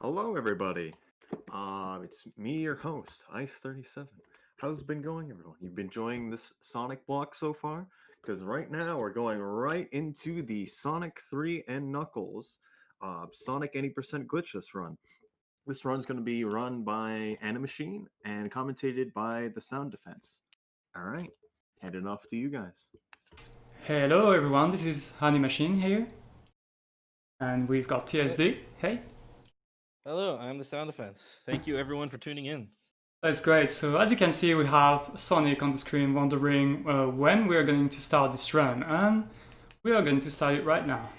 Hello, everybody. It's me, your host, Ice37. How's it been going, everyone? You've been enjoying this Sonic block so far? Because right now we're going right into the Sonic 3 and Knuckles Sonic 80% glitchless run. This run's going to be run by Animach1ne and commentated by the Sound Defense. All right, handing off to you guys. Hello everyone, this is Animach1ne here, and we've got TSD. Hey, Hello, I'm the Sound Defense. Thank you everyone for tuning in. that's great. So as you can see, we have Sonic on the screen wondering when we are going to start this run, and we are going to start it right now.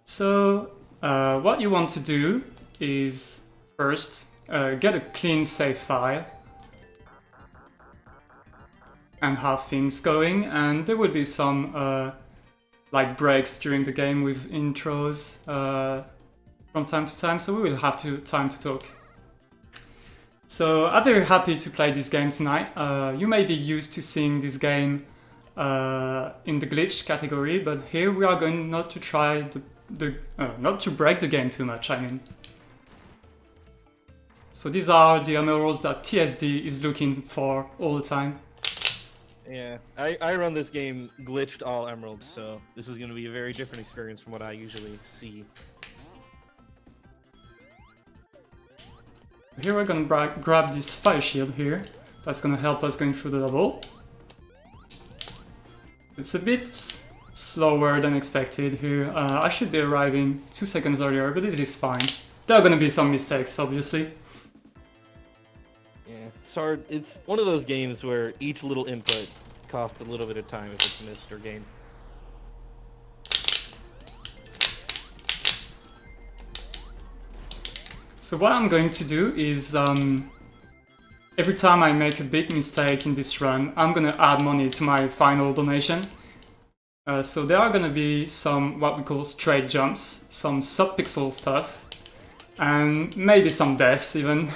So what you want to do is first get a clean save file and have things going, and there will be some like breaks during the game with intros from time to time, so we will have time to talk. So I'm very happy to play this game tonight. You may be used to seeing this game in the glitch category, but here we are going not to try not to break the game too much, I mean. So these are the emeralds that TSD is looking for all the time. Yeah, I run this game glitched all emeralds, so this is going to be a very different experience from what I usually see. Here we're gonna grab this fire shield here. That's gonna help us going through the level. It's a bit slower than expected here. I should be arriving 2 seconds earlier, but this is fine. There are gonna be some mistakes, obviously. Yeah, it's hard. It's one of those games where each little input costs a little bit of time if it's missed or gained. So what I'm going to do is, every time I make a big mistake in this run, I'm gonna add money to my final donation. So there are gonna be some what we call straight jumps, some sub-pixel stuff, and maybe some deaths even.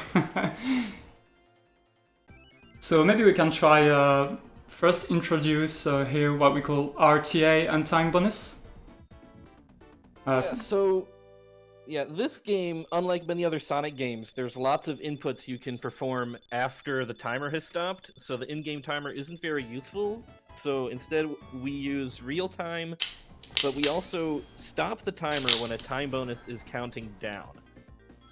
So maybe we can try first introduce here what we call RTA and time bonus. This game, unlike many other Sonic games, there's lots of inputs you can perform after the timer has stopped, so the in-game timer isn't very useful. So instead we use real time, but we also stop the timer when a time bonus is counting down,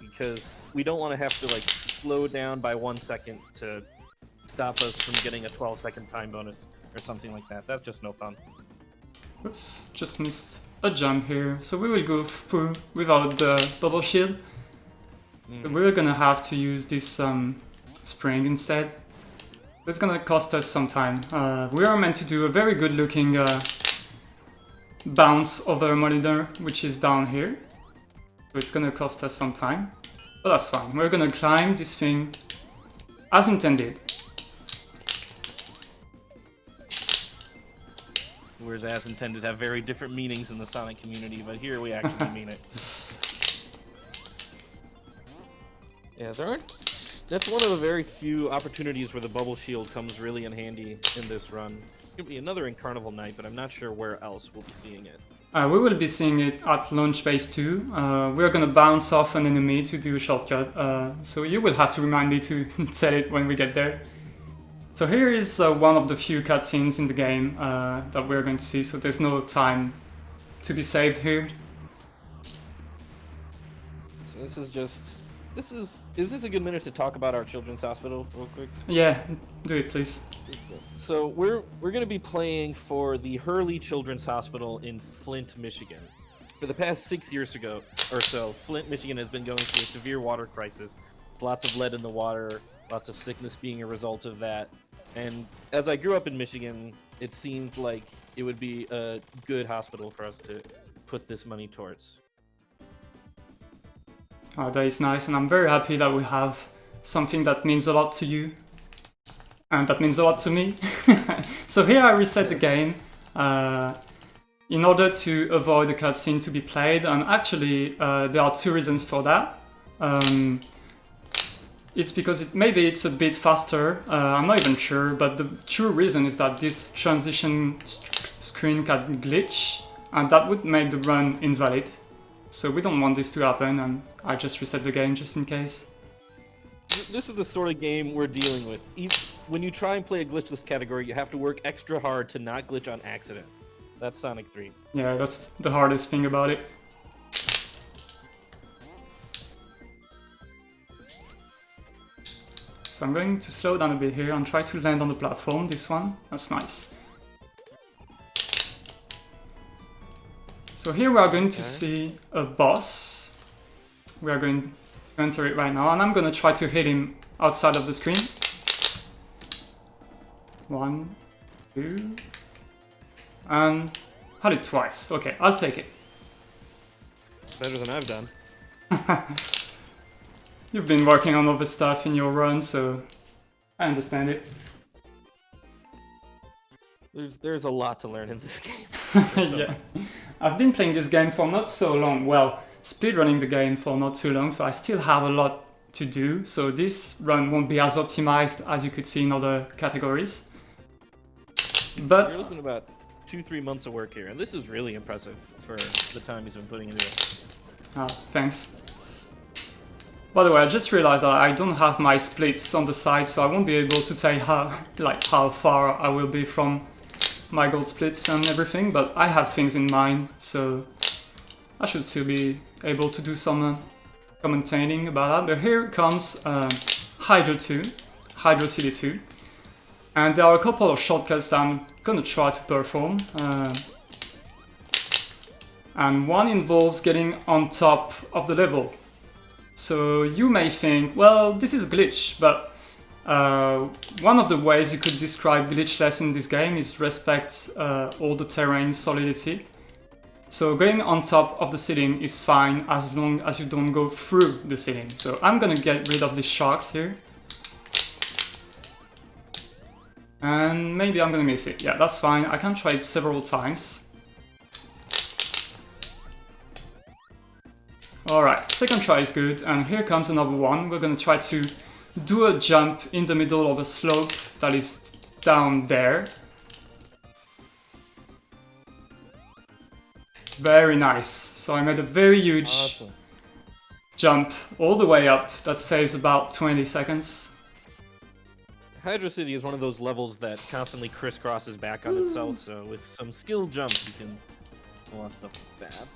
because we don't want to have to like slow down by 1 second to stop us from getting a 12-second time bonus or something like that. That's just no fun. Oops, just missed a jump here. So we will go through without the bubble shield. So we're gonna have to use this spring instead. It's gonna cost us some time. We are meant to do a very good looking bounce over a monitor, which is down here. So it's gonna cost us some time, but that's fine. We're gonna climb this thing as intended. Whereas as intended have very different meanings in the Sonic community, but here we actually mean it. Yeah, that's one of the very few opportunities where the bubble shield comes really in handy in this run. It's gonna be another in Carnival Night, but I'm not sure where else we'll be seeing it. We will be seeing it at Launch Base 2. We're gonna bounce off an enemy to do a shortcut, so you will have to remind me to tell it when we get there. So here is one of the few cutscenes in the game that we're going to see, so there's no time to be saved here. So is this a good minute to talk about our children's hospital real quick? Yeah, do it please. So we're going to be playing for the Hurley Children's Hospital in Flint, Michigan. For the past 6 years ago or so, Flint, Michigan has been going through a severe water crisis. Lots of lead in the water, lots of sickness being a result of that. And as I grew up in Michigan, it seemed like it would be a good hospital for us to put this money towards. Oh, that is nice, and I'm very happy that we have something that means a lot to you. And that means a lot to me. So here I reset the game in order to avoid the cutscene to be played, and actually there are two reasons for that. It's because maybe it's a bit faster, I'm not even sure, but the true reason is that this transition screen can glitch, and that would make the run invalid. So we don't want this to happen, and I just reset the game just in case. This is the sort of game we're dealing with. When you try and play a glitchless category, you have to work extra hard to not glitch on accident. That's Sonic 3. Yeah, that's the hardest thing about it. So I'm going to slow down a bit here and try to land on the platform, this one. That's nice. So here we are going to see a boss. We are going to enter it right now, and I'm going to try to hit him outside of the screen. 1, 2, and had it twice. Okay, I'll take it. Better than I've done. You've been working on other stuff in your run, so I understand it. There's a lot to learn in this game. Yeah, I've been playing this game for not so long. Well, speedrunning the game for not too long, so I still have a lot to do. So this run won't be as optimized as you could see in other categories. But you're looking at about 2-3 months of work here, and this is really impressive for the time he's been putting into it. Oh, thanks. By the way, I just realized that I don't have my splits on the side, so I won't be able to tell how far I will be from my gold splits and everything, but I have things in mind, so I should still be able to do some commentating about that. But here comes Hydro City 2, and there are a couple of shortcuts that I'm gonna try to perform. And one involves getting on top of the level. So you may think, well, this is a glitch, but one of the ways you could describe glitchless in this game is respect all the terrain solidity. So going on top of the ceiling is fine as long as you don't go through the ceiling. So I'm gonna get rid of the sharks here. And maybe I'm gonna miss it. Yeah, that's fine. I can try it several times. Alright, second try is good, and here comes another one. We're gonna try to do a jump in the middle of a slope that is down there. Very nice. So I made a very huge jump all the way up. That saves about 20 seconds. Hydro City is one of those levels that constantly crisscrosses back on itself, so with some skill jumps you can do a lot of stuff like that.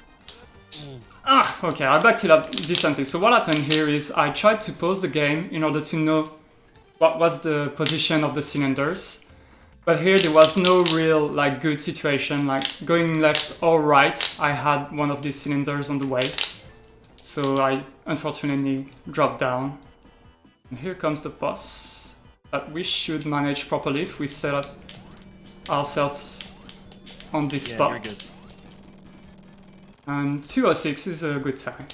Okay, I backed it up decently. So what happened here is I tried to pause the game in order to know what was the position of the cylinders. But here there was no real good situation, like going left or right. I had one of these cylinders on the way. So I unfortunately dropped down. And here comes the boss that we should manage properly if we set up ourselves on this spot. You're good. And 206 is a good time.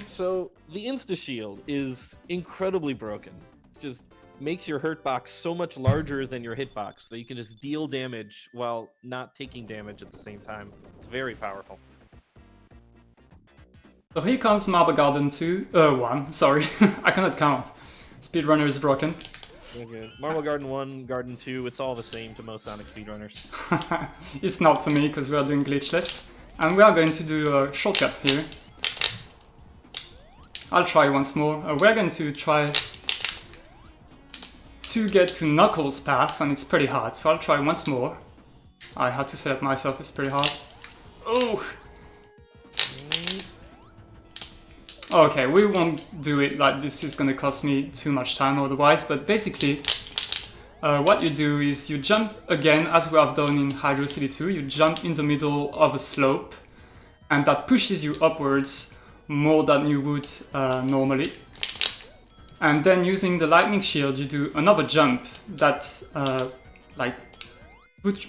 So the insta-shield is incredibly broken. It just makes your hurt box so much larger than your hitbox that you can just deal damage while not taking damage at the same time. It's very powerful. So here comes Marble Garden 1, sorry, I cannot count. Speedrunner is broken. Okay. Marble Garden 1, Garden 2, it's all the same to most Sonic speedrunners. It's not for me because we are doing glitchless. And we are going to do a shortcut here. I'll try once more. We're going to try to get to Knuckles' path, and it's pretty hard, so I'll try once more. I had to set up myself, it's pretty hard. Oh! Okay, we won't do it like this, is gonna cost me too much time otherwise, but basically what you do is you jump again, as we have done in Hydro City 2, you jump in the middle of a slope, and that pushes you upwards more than you would normally. And then using the lightning shield, you do another jump that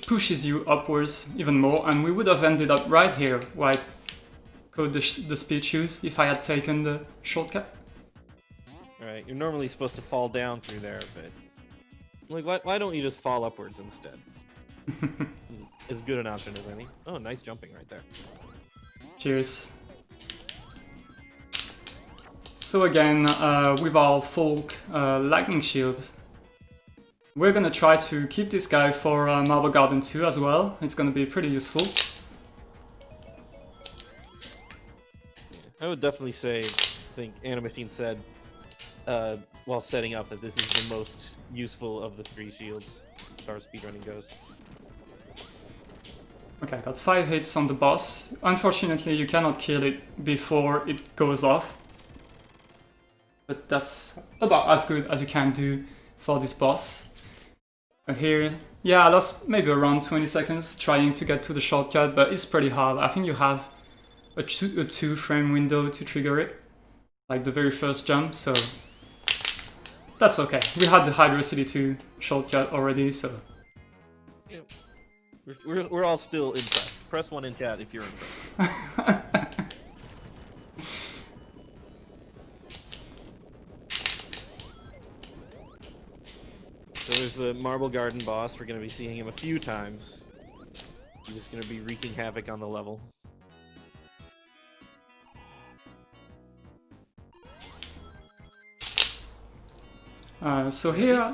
pushes you upwards even more, and we would have ended up right here, where I code the speed shoes if I had taken the shortcut. Alright, you're normally supposed to fall down through there, but why don't you just fall upwards instead? It's as good an option as any. Oh, nice jumping right there. Cheers. So again, with our folk lightning shield, we're gonna try to keep this guy for Marble Garden 2 as well. It's gonna be pretty useful. I would definitely say, I think Animach1ne said while setting up that this is the most useful of the 3 shields as far as speedrunning goes. Okay, I got 5 hits on the boss. Unfortunately, you cannot kill it before it goes off. But that's about as good as you can do for this boss. Here, yeah, I lost maybe around 20 seconds trying to get to the shortcut, but it's pretty hard. I think you have a 2 frame window to trigger it, like the very first jump, so that's okay. We had the Hydro City 2 shortcut already, so... Yeah. We're all still impressed. Press 1 in chat if you're impressed. So there's the Marble Garden boss. We're going to be seeing him a few times. He's just going to be wreaking havoc on the level. So here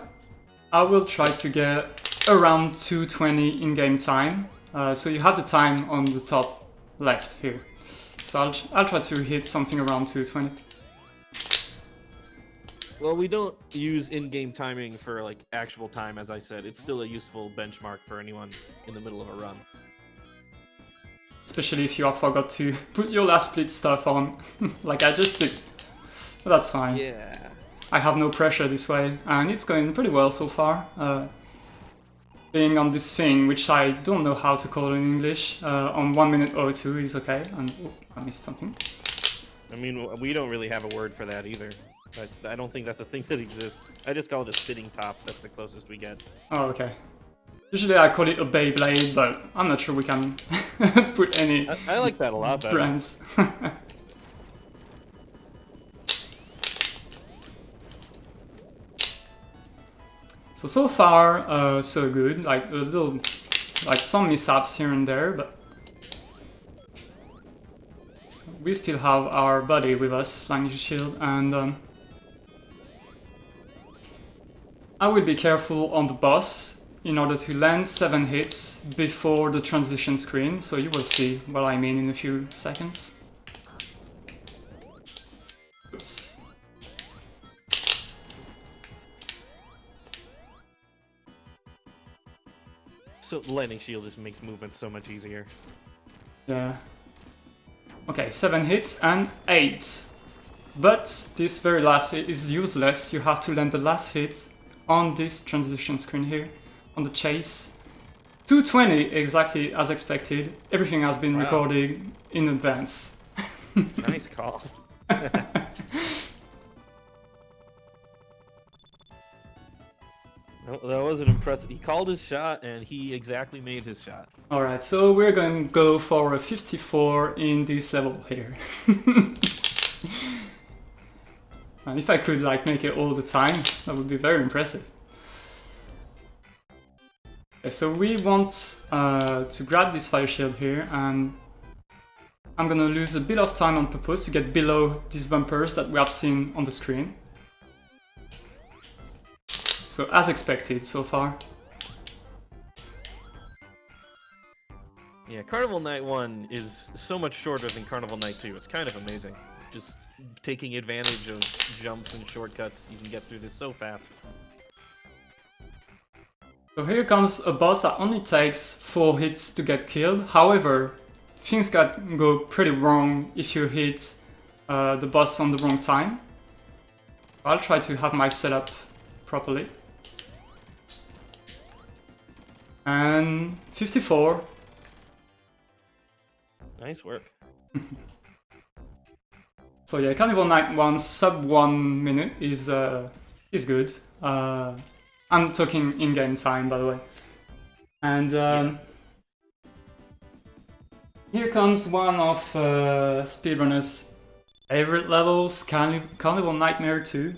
I will try to get around 220 in-game time. So you have the time on the top left here. So I'll try to hit something around 220. Well, we don't use in-game timing for like actual time, as I said. It's still a useful benchmark for anyone in the middle of a run. Especially if you have forgot to put your last split stuff on, like I just did. But that's fine. Yeah. I have no pressure this way, and it's going pretty well so far. Being on this thing, which I don't know how to call in English, on 1 minute 02 is okay, and oh, I missed something. I mean, we don't really have a word for that either. I don't think that's a thing that exists. I just call it a spitting top. That's the closest we get. Oh, okay. Usually I call it a Beyblade, but I'm not sure we can put any I like that a lot better. brands. So far, so good. Like a little, like some mishaps here and there, but we still have our buddy with us, Language Shield, and I will be careful on the boss in order to land 7 hits before the transition screen, so you will see what I mean in a few seconds. Oops. So lightning shield just makes movement so much easier. Yeah. Okay, 7 hits and 8. But this very last hit is useless. You have to land the last hit on this transition screen here, on the chase. 220, exactly as expected. Everything has been recorded in advance. Nice call. No, that wasn't impressive. He called his shot and he exactly made his shot. Alright, so we're going to go for a 54 in this level here. And if I could like make it all the time, that would be very impressive. Okay, so we want to grab this fire shield here, and I'm gonna lose a bit of time on purpose to get below these bumpers that we have seen on the screen. So as expected so far. Yeah, Carnival Night 1 is so much shorter than Carnival Night 2. It's kind of amazing. It's just taking advantage of jumps and shortcuts. You can get through this so fast. So here comes a boss that only takes 4 hits to get killed. However, things can go pretty wrong if you hit the boss on the wrong time. I'll try to have my setup properly. And 54. Nice work. So yeah, Carnival Night 1 sub 1 minute is good. I'm talking in-game time, by the way. And here comes one of speedrunners' favorite levels, Carnival Nightmare 2.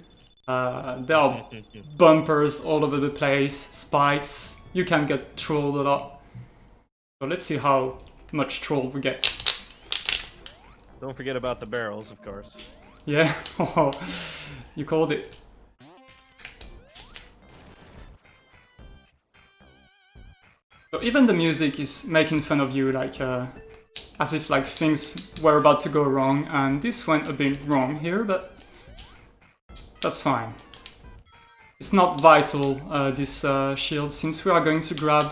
There are bumpers all over the place, spikes. You can get trolled a lot. So let's see how much troll we get. Don't forget about the barrels, of course. Yeah, you called it. So even the music is making fun of you, like as if like things were about to go wrong, and this went a bit wrong here, but that's fine. It's not vital, this shield, since we are going to grab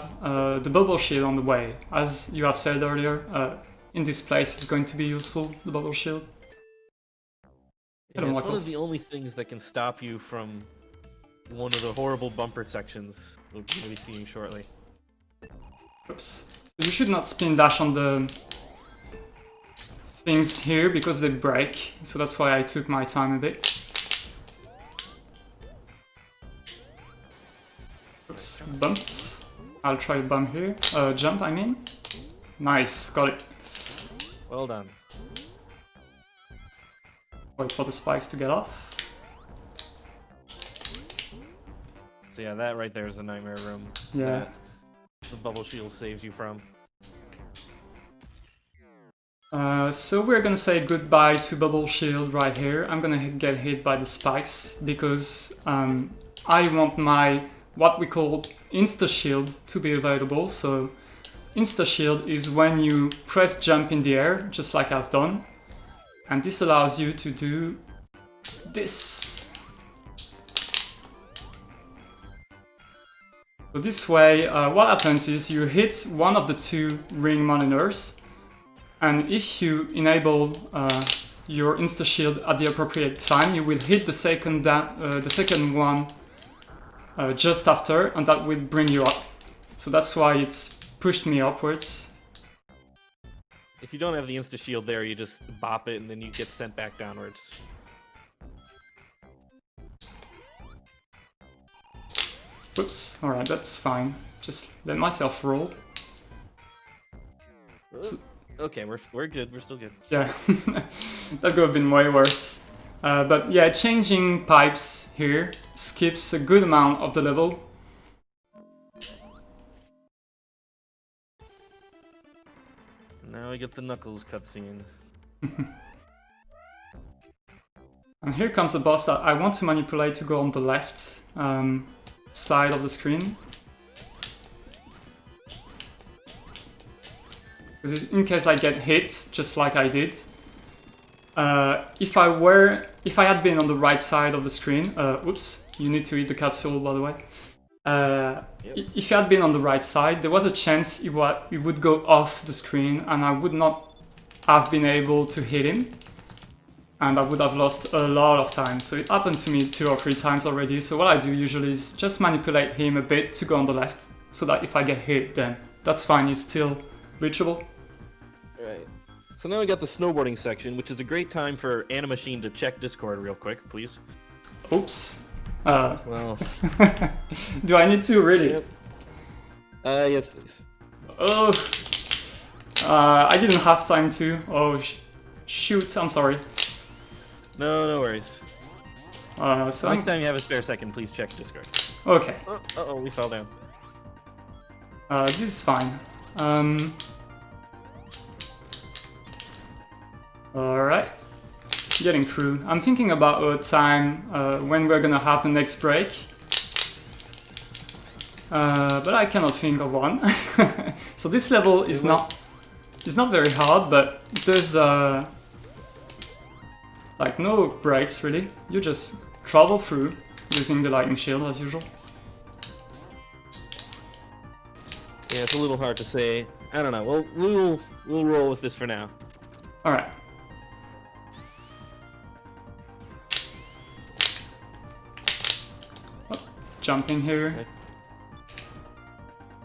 the bubble shield on the way. As you have said earlier, in this place it's going to be useful, the bubble shield. Yeah, it's one of the only things that can stop you from one of the horrible bumper sections we'll be seeing shortly. Oops. So you should not spin dash on the things here because they break, so that's why I took my time a bit. Oops, bumped. I'll try a bump here. Jump, I mean. Nice, got it. Well done. Wait for the spikes to get off. So yeah, that right there is the nightmare room. Yeah. That the bubble shield saves you from. So we're gonna say goodbye to bubble shield right here. I'm gonna get hit by the spikes because I want my what we call insta shield to be available. So insta shield is when you press jump in the air, just like I've done, and this allows you to do this. So this way, what happens is you hit one of the two ring monitors, and if you enable your insta shield at the appropriate time, you will hit the second one just after, and that will bring you up. So that's why it's pushed me upwards. If you don't have the insta shield there, you just bop it and then you get sent back downwards. Whoops, alright, that's fine. Just let myself roll. Okay, we're good, we're still good. Yeah, that could have been way worse. But yeah, changing pipes here skips a good amount of the level. Now we get the Knuckles cutscene. And here comes the boss that I want to manipulate to go on the left side of the screen. Because in case I get hit, just like I did, if I had been on the right side of the screen, oops, you need to eat the capsule, by the way. If you had been on the right side, there was a chance it would go off the screen and I would not have been able to hit him. And I would have lost a lot of time. So it happened to me 2 or 3 times already. So what I do usually is just manipulate him a bit to go on the left, so that if I get hit, then that's fine, he's still reachable. Right. So now we got the snowboarding section, which is a great time for Animach1ne to check Discord real quick, please. Oops. Well. Do I need to really? Yep. Yes, please. Oh. I didn't have time to. Oh, shoot, I'm sorry. No worries. So Next time you have a spare second, please check Discord. Okay. Uh-oh, we fell down. This is fine. Alright. Getting through. I'm thinking about a time when we're gonna have the next break. But I cannot think of one. So this level is not very hard, but there's like no breaks really. You just travel through using the lightning shield as usual. Yeah, it's a little hard to say. I don't know. Well, we'll roll with this for now. All right. Oh, jumping here. Okay.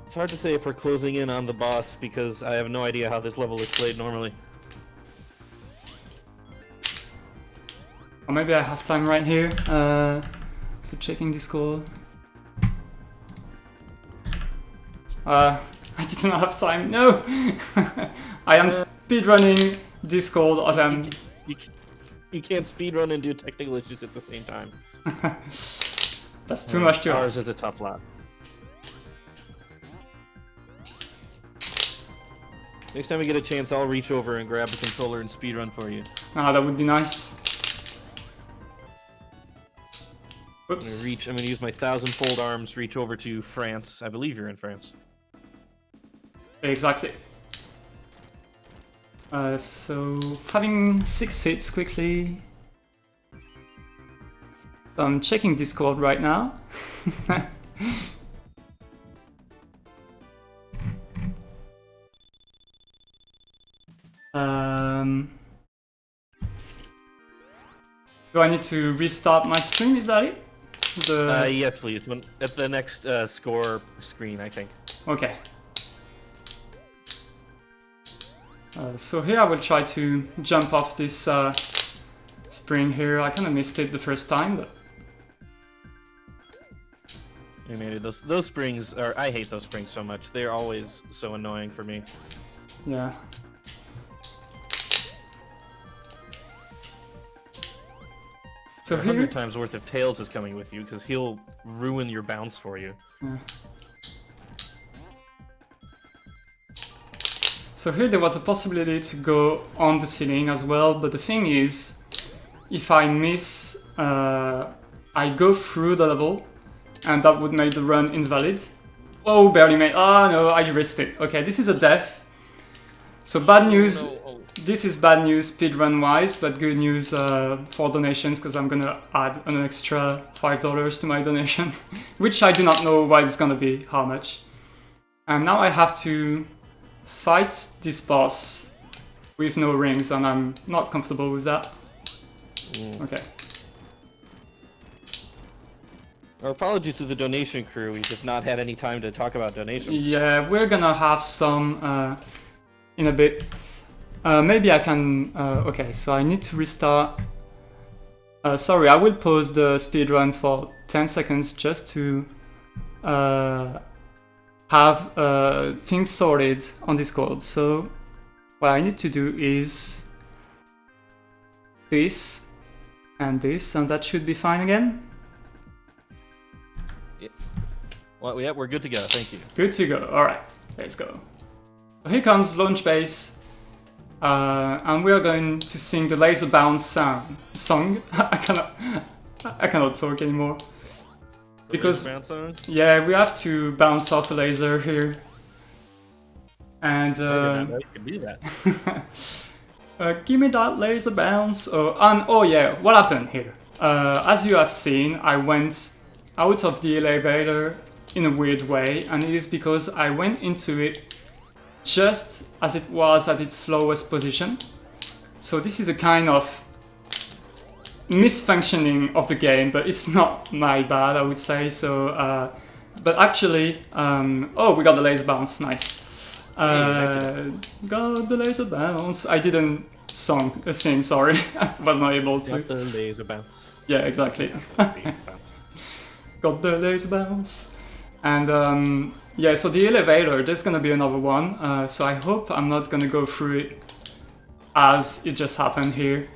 It's hard to say if we're closing in on the boss because I have no idea how this level is played normally. Or maybe I have time right here. So checking Discord. I didn't have time. No, I am speedrunning Discord as I'm. You can't speedrun and do technical issues at the same time. That's too much to Ours ask. is a tough lot. Next time we get a chance, I'll reach over and grab the controller and speedrun for you. Ah, that would be nice. Whoops. I'm gonna use my 1,000-fold arms, reach over to France. I believe you're in France. Exactly. So having 6 hits quickly. So I'm checking Discord right now. Do I need to restart my stream? Is that it? Yes, please. At the next score screen, I think. Okay. So here I will try to jump off this spring here. I kind of missed it the first time, but... I mean, those springs are... I hate those springs so much. They're always so annoying for me. Yeah. So 100 times worth of Tails is coming with you, because he'll ruin your bounce for you. Yeah. So here there was a possibility to go on the ceiling as well, but the thing is, if I miss, I go through the level, and that would make the run invalid. Oh, barely made. Oh no, I risked it. Okay, this is a death. So bad news. No. Oh. This is bad news speedrun wise, but good news for donations, because I'm gonna add an extra $5 to my donation, which I do not know what it's gonna be, how much. And now I have to fight this boss with no rings, and I'm not comfortable with that. Okay. Our apologies to the donation crew. We have not had any time to talk about donations. Yeah, we're gonna have some in a bit. Maybe I can... okay, so I need to restart. Sorry, I will pause the speedrun for 10 seconds just to have things sorted on Discord. So what I need to do is this, and that should be fine again. Yeah. Well, yeah, we're good to go. Thank you. Good to go. All right, let's go. So here comes launch base. And we are going to sing the laser bounce song. I cannot talk anymore. Because yeah, we have to bounce off a laser here. And you can do that. give me that laser bounce. Oh yeah, what happened here? As you have seen, I went out of the elevator in a weird way, and it is because I went into it just as it was at its slowest position. So this is a kind of misfunctioning of the game, but it's not my bad, I would say. So, but actually, oh, we got the laser bounce, nice. Got the laser bounce. I didn't sing, sorry. I was not able to. Got the laser bounce. Yeah, exactly. Got the laser bounce. And yeah, so the elevator, there's gonna be another one, so I hope I'm not gonna go through it as it just happened here.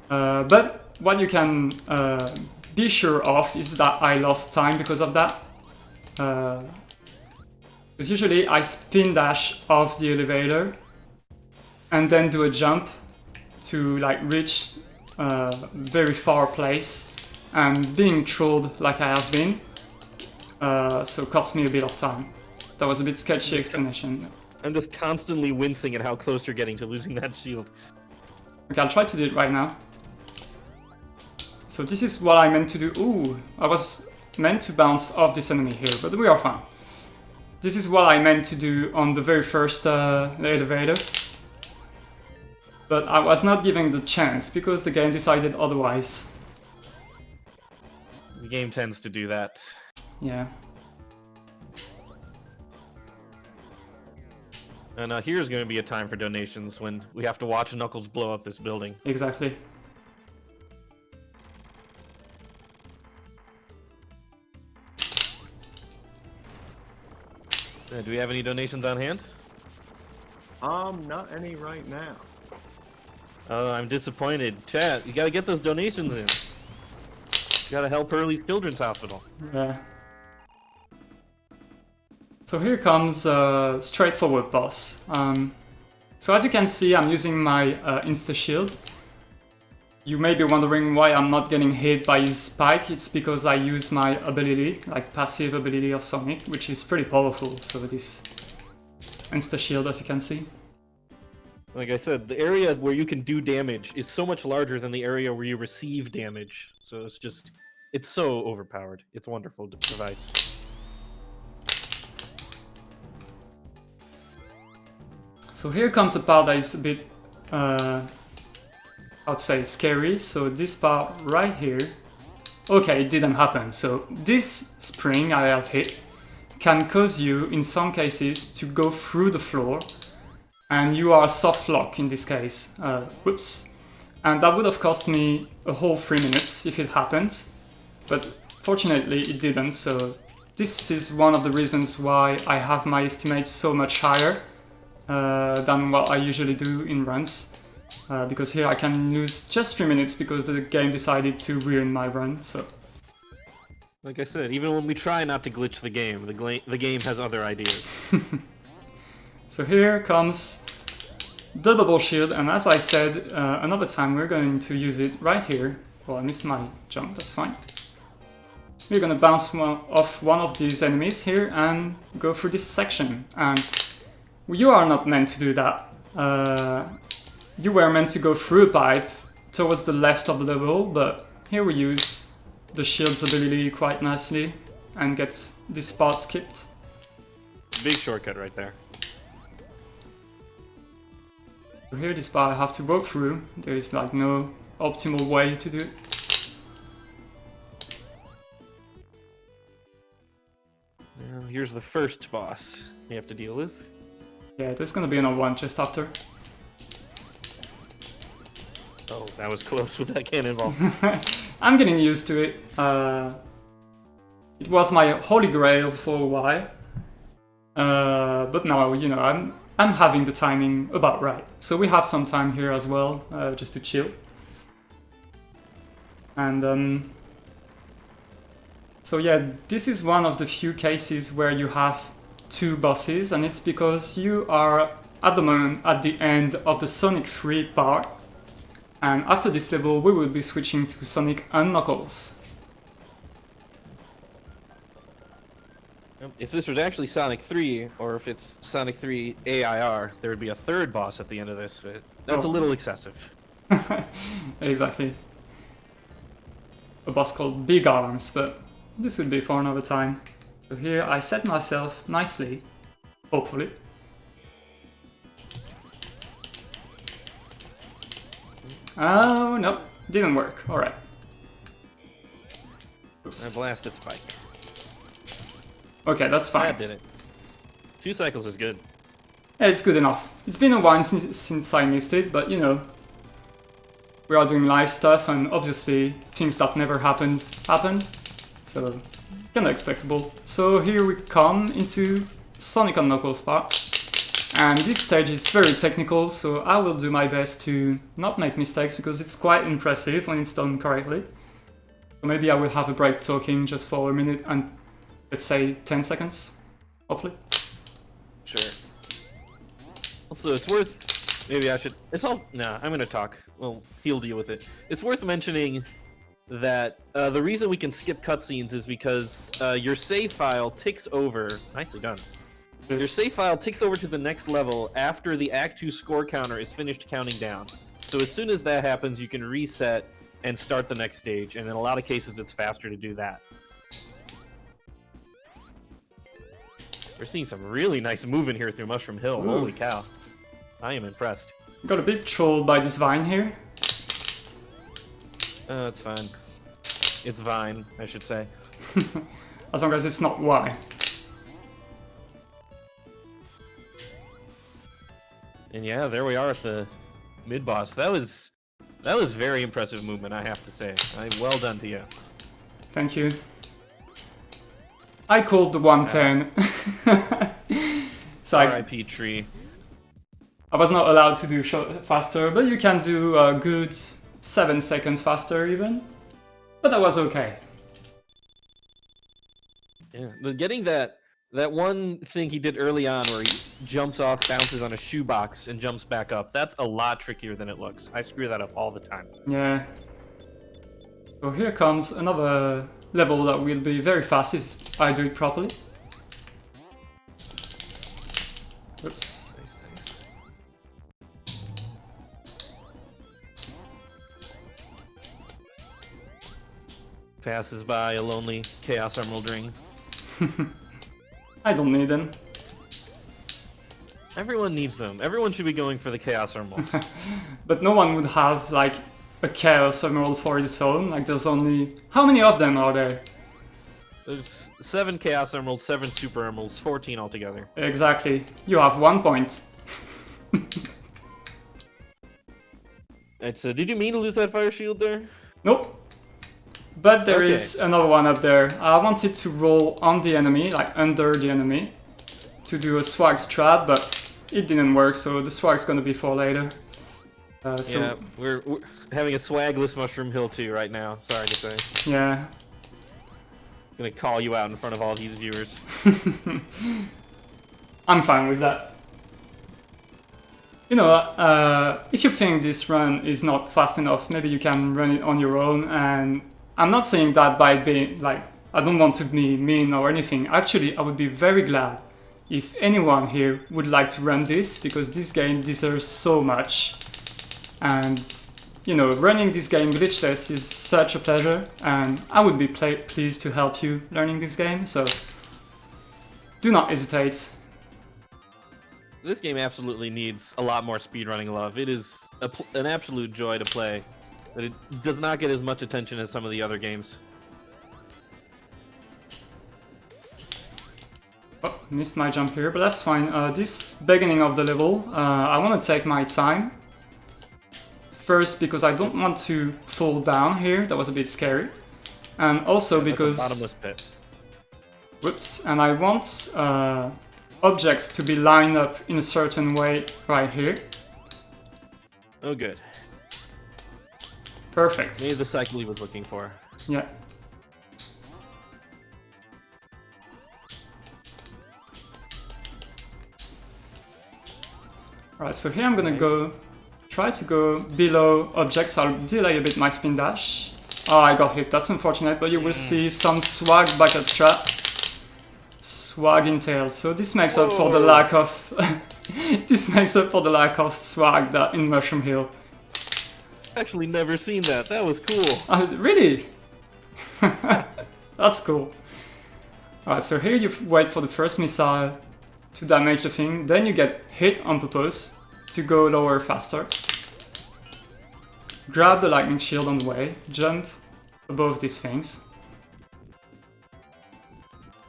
But what you can be sure of is that I lost time because of that. Because usually I spin dash off the elevator and then do a jump to like reach a very far place, and being trolled like I have been, so it cost me a bit of time. That was a bit sketchy explanation. I'm just constantly wincing at how close you're getting to losing that shield. Okay, I'll try to do it right now. So this is what I meant to do. Ooh, I was meant to bounce off this enemy here, but we are fine. This is what I meant to do on the very first elevator. But I was not given the chance because the game decided otherwise. The game tends to do that. Yeah. And here's going to be a time for donations when we have to watch Knuckles blow up this building. Exactly. Do we have any donations on hand? Not any right now. I'm disappointed. Chat, you gotta get those donations in. You gotta help Hurley's Children's Hospital. Yeah. So here comes a straightforward boss. So as you can see, I'm using my insta-shield. You may be wondering why I'm not getting hit by his spike. It's because I use my ability, like passive ability of Sonic, which is pretty powerful. So this insta-shield, as you can see. Like I said, the area where you can do damage is so much larger than the area where you receive damage. So it's so overpowered. It's a wonderful device. So here comes a part that is a bit, I'd say, scary. So this part right here, okay, it didn't happen. So this spring I have hit can cause you, in some cases, to go through the floor, and you are soft lock in this case. Whoops. And that would have cost me a whole 3 minutes if it happened, but fortunately it didn't. So this is one of the reasons why I have my estimate so much higher than what I usually do in runs, because here I can lose just 3 minutes because the game decided to ruin my run. So, like I said, even when we try not to glitch the game, the game has other ideas. So here comes the bubble shield, and as I said another time, we're going to use it right here. Well, I missed my jump, that's fine. We're gonna bounce off one of these enemies here and go through this section. And you are not meant to do that. You were meant to go through a pipe towards the left of the level, but here we use the shield's ability quite nicely and get this part skipped. Big shortcut right there. So here this part I have to walk through. There is like no optimal way to do it. Now here's the first boss you have to deal with. Yeah, there's gonna be another one just after. Oh, that was close with that cannonball. I'm getting used to it. It was my holy grail for a while. But now, you know, I'm having the timing about right. So we have some time here as well, just to chill. And so yeah, this is one of the few cases where you have two bosses, and it's because you are at the moment at the end of the Sonic 3 part. And after this level, we will be switching to Sonic and Knuckles. If this was actually Sonic 3, or if it's Sonic 3 AIR, there would be a third boss at the end of this. But that's a little excessive. Exactly. A boss called Big Arms, but this would be for another time. So here I set myself nicely, hopefully. Oh, no, didn't work. Alright. I blasted Spike. Okay, that's fine. That did it. 2 cycles is good. Yeah, it's good enough. It's been a while since I missed it, but you know, we are doing live stuff, and obviously things that never happened. So, kinda expectable. So here we come into Sonic and Knuckles part. And this stage is very technical, so I will do my best to not make mistakes because it's quite impressive when it's done correctly. So maybe I will have a break talking just for a minute and let's say 10 seconds, hopefully. Sure. Also, it's worth... Maybe I should... Nah, I'm gonna talk. Well, he'll deal with it. It's worth mentioning that the reason we can skip cutscenes is because your save file ticks over... Nicely done. Your save file ticks over to the next level after the Act 2 score counter is finished counting down. So as soon as that happens, you can reset and start the next stage, and in a lot of cases it's faster to do that. We're seeing some really nice movement here through Mushroom Hill. Ooh. Holy cow. I am impressed. Got a bit trolled by this vine here. Oh, it's fine. It's Vine, I should say. As long as it's not Y. And yeah, there we are at the mid-boss. That was very impressive movement, I have to say. Well done to you. Thank you. I called the 110. So R.I.P. Tree. I was not allowed to do faster, but you can do a good 7 seconds faster even. But that was okay. Yeah, but getting that one thing he did early on where he jumps off, bounces on a shoebox, and jumps back up, that's a lot trickier than it looks. I screw that up all the time. Yeah. So here comes another level that will be very fast if I do it properly. Oops. Nice. passes by a lonely Chaos Emerald ring. I don't need them. Everyone needs them. Everyone should be going for the Chaos Emeralds. But no one would have like a Chaos Emerald for his own. Like there's only... How many of them are there? There's 7 Chaos Emeralds, 7 Super Emeralds, 14 altogether. Exactly. You have 1 point. Right, so did you mean to lose that fire shield there? Nope. But there Okay. is another one up there. I wanted to roll on the enemy, like under the enemy, to do a swag strat, but it didn't work, so the swag's gonna be for later. So, Yeah, we're having a swagless Mushroom Hill too right now, sorry to say. yeah. Gonna call you out in front of all these viewers. I'm fine with that. You know, if you think this run is not fast enough, maybe you can run it on your own, and I'm not saying that by being, like, I don't want to be mean or anything. Actually, I would be very glad if anyone here would like to run this, because this game deserves so much. And, you know, running this game glitchless is such a pleasure, and I would be pleased to help you learning this game, so do not hesitate. This game absolutely needs a lot more speedrunning love. It is an absolute joy to play, but it does not get as much attention as some of the other games. Oh, missed my jump here, but that's fine. This beginning of the level, I want to take my time. First, because I don't want to fall down here, that was a bit scary. And also because... That's a bottomless pit. Whoops, and I want objects to be lined up in a certain way right here. Oh good. Perfect. Maybe the cycle he was looking for. Yeah. Alright, so here I'm gonna try to go below objects. I'll delay a bit my spin dash. Oh, I got hit, that's unfortunate, but you will see some swag backup strat. Swag in tail. So this makes up for the lack of this makes up for the lack of swag that in Mushroom Hill. Actually never seen that. That was cool. Really? That's cool. Alright, so here you wait for the first missile to damage the thing, then you get hit on purpose to go lower faster. Grab the lightning shield on the way, jump above these things.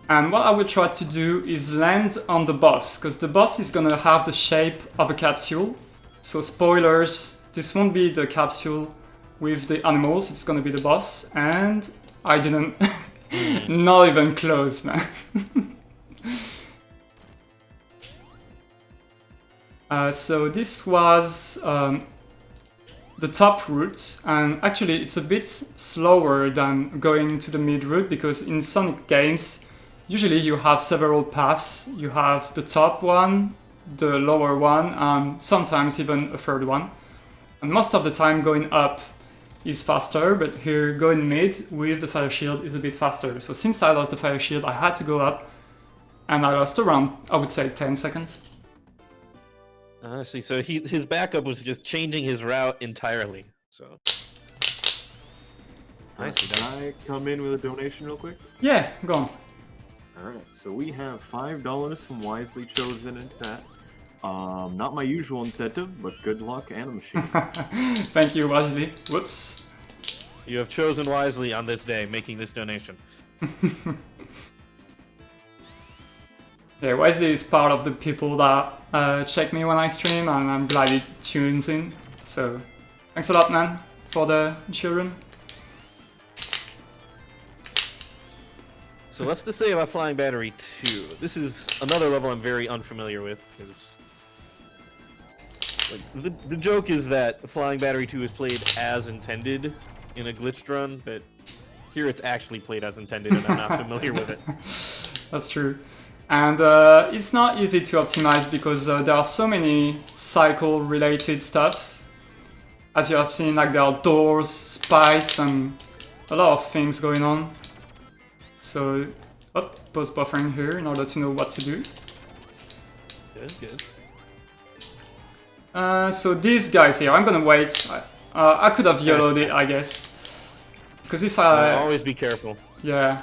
And what I will try to do is land on the boss, because the boss is gonna have the shape of a capsule. So spoilers, this won't be the capsule with the animals, it's gonna be the boss, and I didn't... Not even close, man. So this was the top route, and actually it's a bit slower than going to the mid route, because in Sonic games usually you have several paths. You have the top one, the lower one, and sometimes even a third one. And most of the time going up is faster, but here going mid with the fire shield is a bit faster. So since I lost the fire shield, I had to go up, and I lost around, I would say, 10 seconds. I see. So his backup was just changing his route entirely. So. Nicely Can done. I come in with a donation real quick? Yeah, go on. Alright, so we have $5 from Wisely chosen in chat. Not my usual incentive, but good luck, Animach1ne. Thank you, Wesley. Whoops. You have chosen wisely on this day, making this donation. Yeah, Wesley is part of the people that check me when I stream, and I'm glad he tunes in. So, thanks a lot, man, for the children. So what's to say about Flying Battery 2? This is another level I'm very unfamiliar with. Like, the joke is that Flying Battery 2 is played as intended in a glitched run, but here it's actually played as intended and I'm not familiar with it. That's true. And it's not easy to optimize because there are so many cycle-related stuff. As you have seen, like there are doors, spikes, and a lot of things going on. So, pause buffering here in order to know what to do. Good, good. So these guys here, I'm gonna wait. I could have yellowed it, I guess. Because if I... always be careful. Yeah.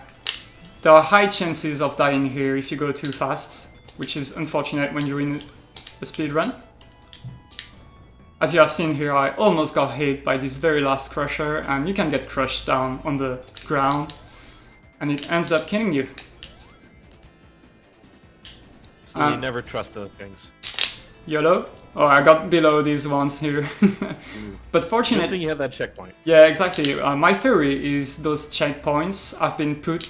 There are high chances of dying here if you go too fast, which is unfortunate when you're in a speed run. As you have seen here, I almost got hit by this very last crusher, and you can get crushed down on the ground, and it ends up killing you. So you never trust those things. YOLO? Oh, I got below these ones here. But Good fortunately... thing you have that checkpoint. Yeah, exactly. My theory is those checkpoints have been put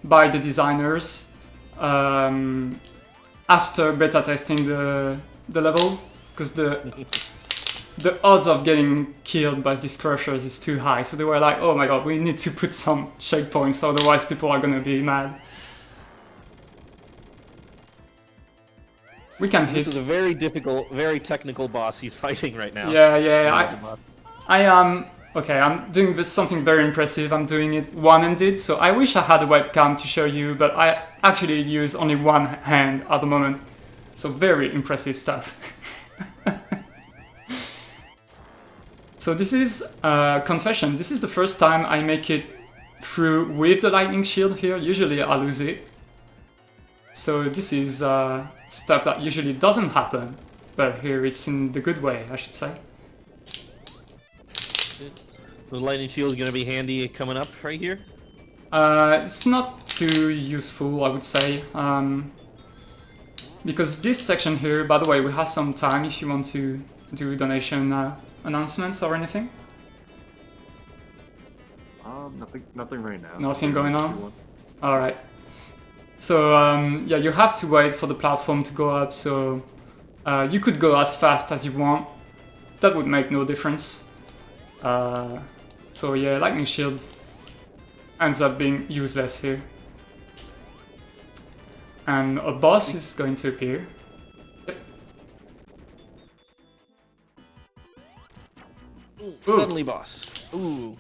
by the designers after beta testing the level, because the odds of getting killed by these crushers is too high. So they were like, oh my god, we need to put some checkpoints, otherwise people are gonna be mad. We can hit. This is a very difficult, very technical boss he's fighting right now. Yeah. I am... Okay, I'm doing something very impressive. I'm doing it one-handed, so I wish I had a webcam to show you, but I actually use only one hand at the moment. So very impressive stuff. So this is confession. This is the first time I make it through with the lightning shield here. Usually I lose it. So this is stuff that usually doesn't happen, but here it's in the good way, I should say. The lightning shield is going to be handy coming up right here. It's not too useful, I would say, because this section here, by the way, we have some time if you want to do donation announcements or anything. Nothing right now. Nothing going on? Alright. So, yeah, you have to wait for the platform to go up, so you could go as fast as you want. That would make no difference. So yeah, lightning shield ends up being useless here. And a boss is going to appear. Yep. Ooh, suddenly boss. Ooh.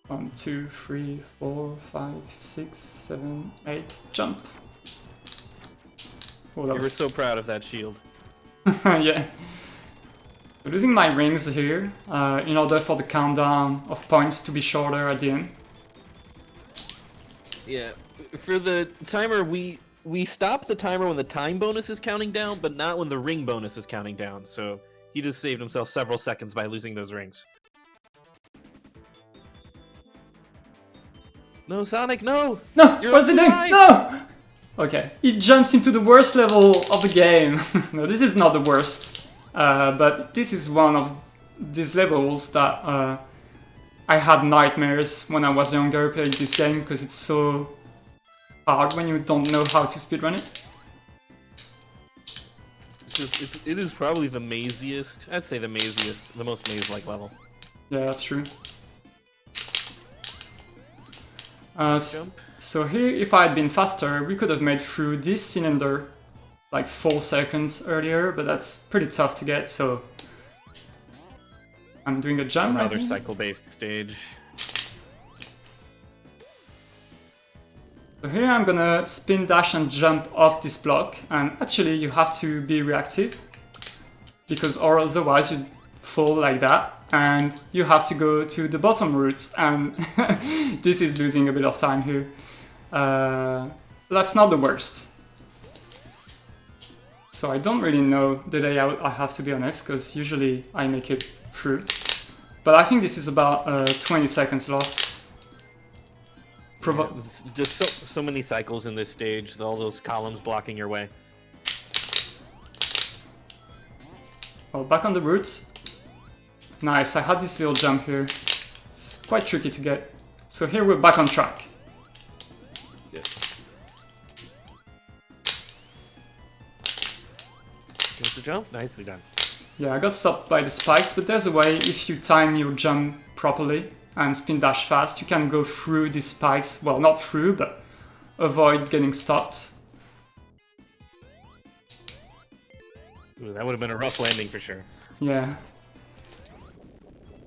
1, 2, 3, 4, 5, 6, 7, 8, jump. Oh, that You were was... so proud of that shield. Yeah. Losing my rings here, in order for the countdown of points to be shorter at the end. Yeah, for the timer, we stop the timer when the time bonus is counting down, but not when the ring bonus is counting down, so he just saved himself several seconds by losing those rings. No, Sonic, no! No! You're What is he doing? alive! No! Okay, he jumps into the worst level of the game. No, this is not the worst. But this is one of these levels that I had nightmares when I was younger playing this game, because it's so hard when you don't know how to speedrun it. It is probably the maziest. I'd say the maziest, the most maze-like level. Yeah, that's true. Jump. So here, if I had been faster, we could have made through this cylinder like 4 seconds earlier, but that's pretty tough to get, so I'm doing a jump. Another cycle-based stage. So here I'm gonna spin dash and jump off this block, and actually you have to be reactive, because or otherwise you fall like that, and you have to go to the bottom route, and this is losing a bit of time here. That's not the worst. So I don't really know the layout, I have to be honest, because usually I make it through. But I think this is about 20 seconds lost. Just so many cycles in this stage, all those columns blocking your way. Oh, back on the route. Nice, I had this little jump here. It's quite tricky to get. So here we're back on track. Yes. There's the jump, nicely done. Yeah, I got stopped by the spikes, but there's a way, if you time your jump properly and spin dash fast, you can go through these spikes. Well, not through, but avoid getting stopped. Ooh, that would have been a rough landing for sure. Yeah.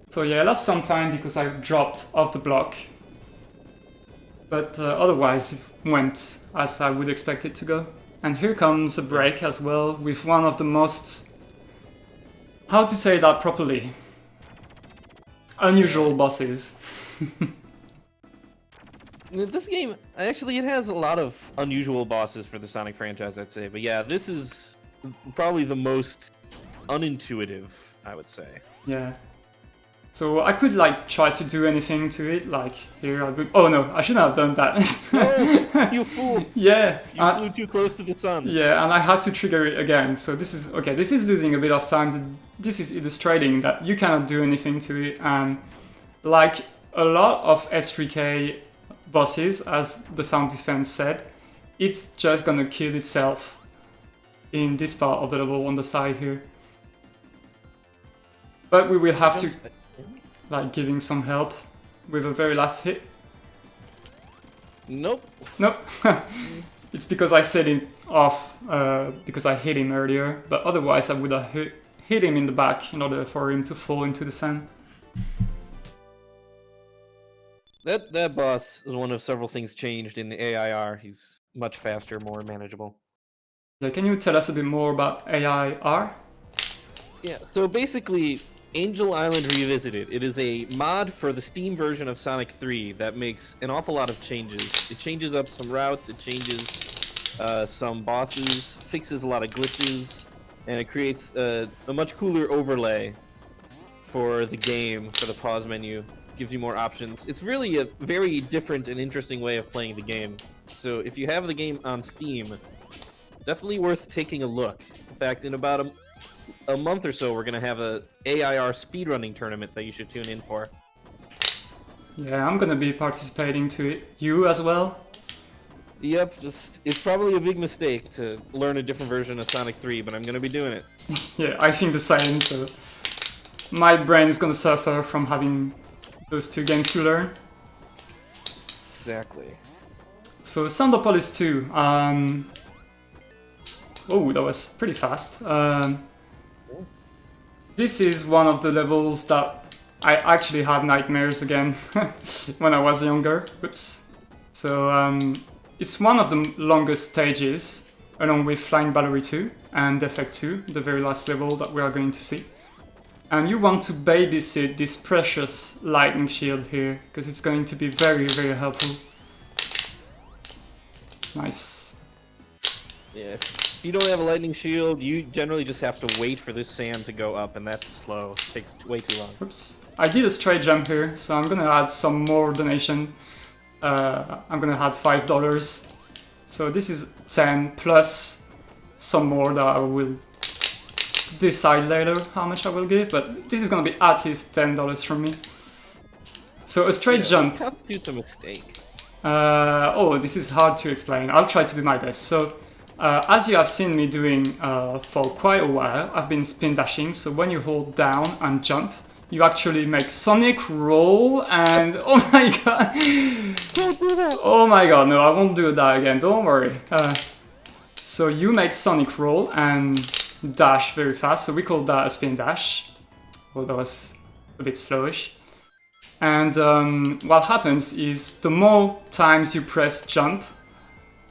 So yeah, I lost some time because I dropped off the block. But otherwise it went as I would expect it to go. And here comes a break as well, with one of the most... how to say that properly? Unusual bosses. This game, actually, it has a lot of unusual bosses for the Sonic franchise, I'd say. But yeah, this is probably the most unintuitive, I would say. Yeah. So I could like try to do anything to it, like here I would... Oh no, I shouldn't have done that. Oh, you fool! Yeah. You flew too close to the sun. Yeah, and I have to trigger it again. So this is okay. This is losing a bit of time. This is illustrating that you cannot do anything to it, and like a lot of S3K bosses, as the sound defense said, it's just gonna kill itself in this part of the level on the side here. But we will have to like giving some help with a very last hit. Nope. Nope. It's because I set him off because I hit him earlier, but otherwise I would have hit him in the back in order for him to fall into the sand. That boss is one of several things changed in the AIR. He's much faster, more manageable. Yeah, can you tell us a bit more about AIR? Yeah, so basically, Angel Island Revisited. It is a mod for the Steam version of Sonic 3 that makes an awful lot of changes. It changes up some routes, it changes some bosses, fixes a lot of glitches, and it creates a much cooler overlay for the game, for the pause menu. Gives you more options. It's really a very different and interesting way of playing the game. So if you have the game on Steam, definitely worth taking a look. In fact, in about a month or so, we're gonna have a AIR speedrunning tournament that you should tune in for. Yeah, I'm gonna be participating to it. You as well? Yep, it's probably a big mistake to learn a different version of Sonic 3, but I'm gonna be doing it. Yeah, I think the same, so my brain is gonna suffer from having those two games to learn. Exactly. So Soundopolis 2. Oh, that was pretty fast. This is one of the levels that I actually had nightmares again when I was younger. Oops. So it's one of the longest stages, along with Flying Battery 2 and Defect 2, the very last level that we are going to see. And you want to babysit this precious lightning shield here, because it's going to be very, very helpful. Nice. Yeah, if you don't have a lightning shield, you generally just have to wait for this sand to go up, and that's slow. It takes way too long. Oops. I did a straight jump here, so I'm gonna add some more donation. I'm gonna add $5. So this is 10 plus some more that I will decide later how much I will give, but this is gonna be at least $10 from me. So a straight jump. What constitutes a mistake? Oh, this is hard to explain. I'll try to do my best. So, as you have seen me doing for quite a while, I've been spin dashing. So when you hold down and jump, you actually make Sonic roll and oh my god! Don't do that! Oh my god, no, I won't do that again. Don't worry. So you make Sonic roll and dash very fast. So we call that a spin dash. Well, that was a bit slowish. And what happens is the more times you press jump,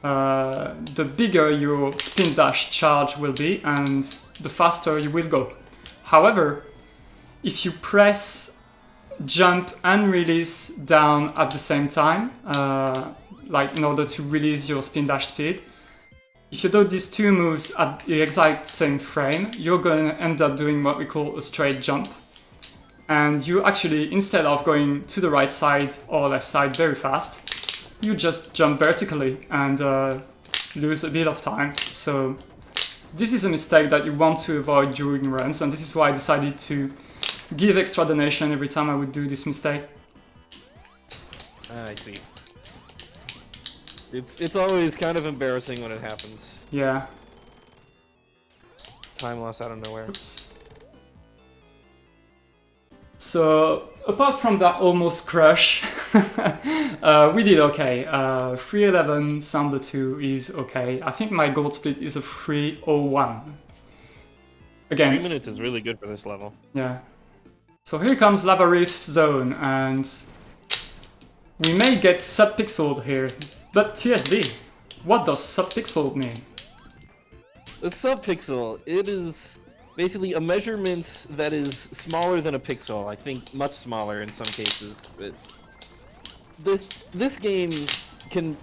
the bigger your spin dash charge will be and the faster you will go. However, if you press jump and release down at the same time, like in order to release your spin dash speed, if you do these two moves at the exact same frame, you're going to end up doing what we call a straight jump. And you actually, instead of going to the right side or left side very fast, you just jump vertically and lose a bit of time. So this is a mistake that you want to avoid during runs, and this is why I decided to give extra donation every time I would do this mistake. I see. It's always kind of embarrassing when it happens. Yeah. Time loss out of nowhere. Oops. So, apart from that almost crush, we did okay. 311 Sounder 2 is okay. I think my gold split is a 301. Again, 3 minutes is really good for this level. yeah. So here comes Lava Reef Zone, and we may get subpixeled here. But TSD, what does subpixeled mean? The subpixel, it is basically a measurement that is smaller than a pixel. I think much smaller in some cases. this game can,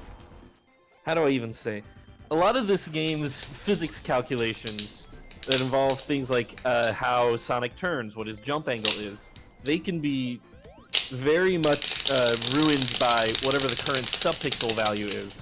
how do I even say? A lot of this game's physics calculations that involve things like how Sonic turns, what his jump angle is, they can be very much ruined by whatever the current subpixel value is.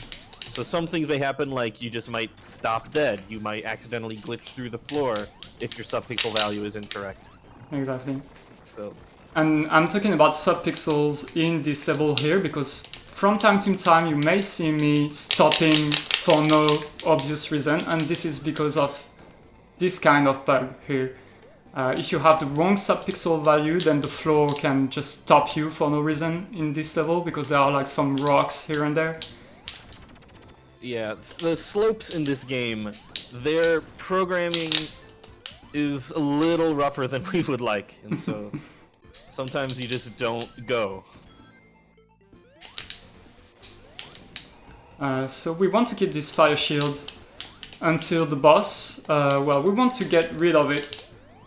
So some things may happen, like you just might stop dead, you might accidentally glitch through the floor if your subpixel value is incorrect. Exactly. So. And I'm talking about subpixels in this level here because from time to time you may see me stopping for no obvious reason, and this is because of this kind of bug here. If you have the wrong subpixel value, then the floor can just stop you for no reason in this level because there are like some rocks here and there. Yeah, the slopes in this game, their programming is a little rougher than we would like, and so sometimes you just don't go. So we want to keep this fire shield until the boss. Well, we want to get rid of it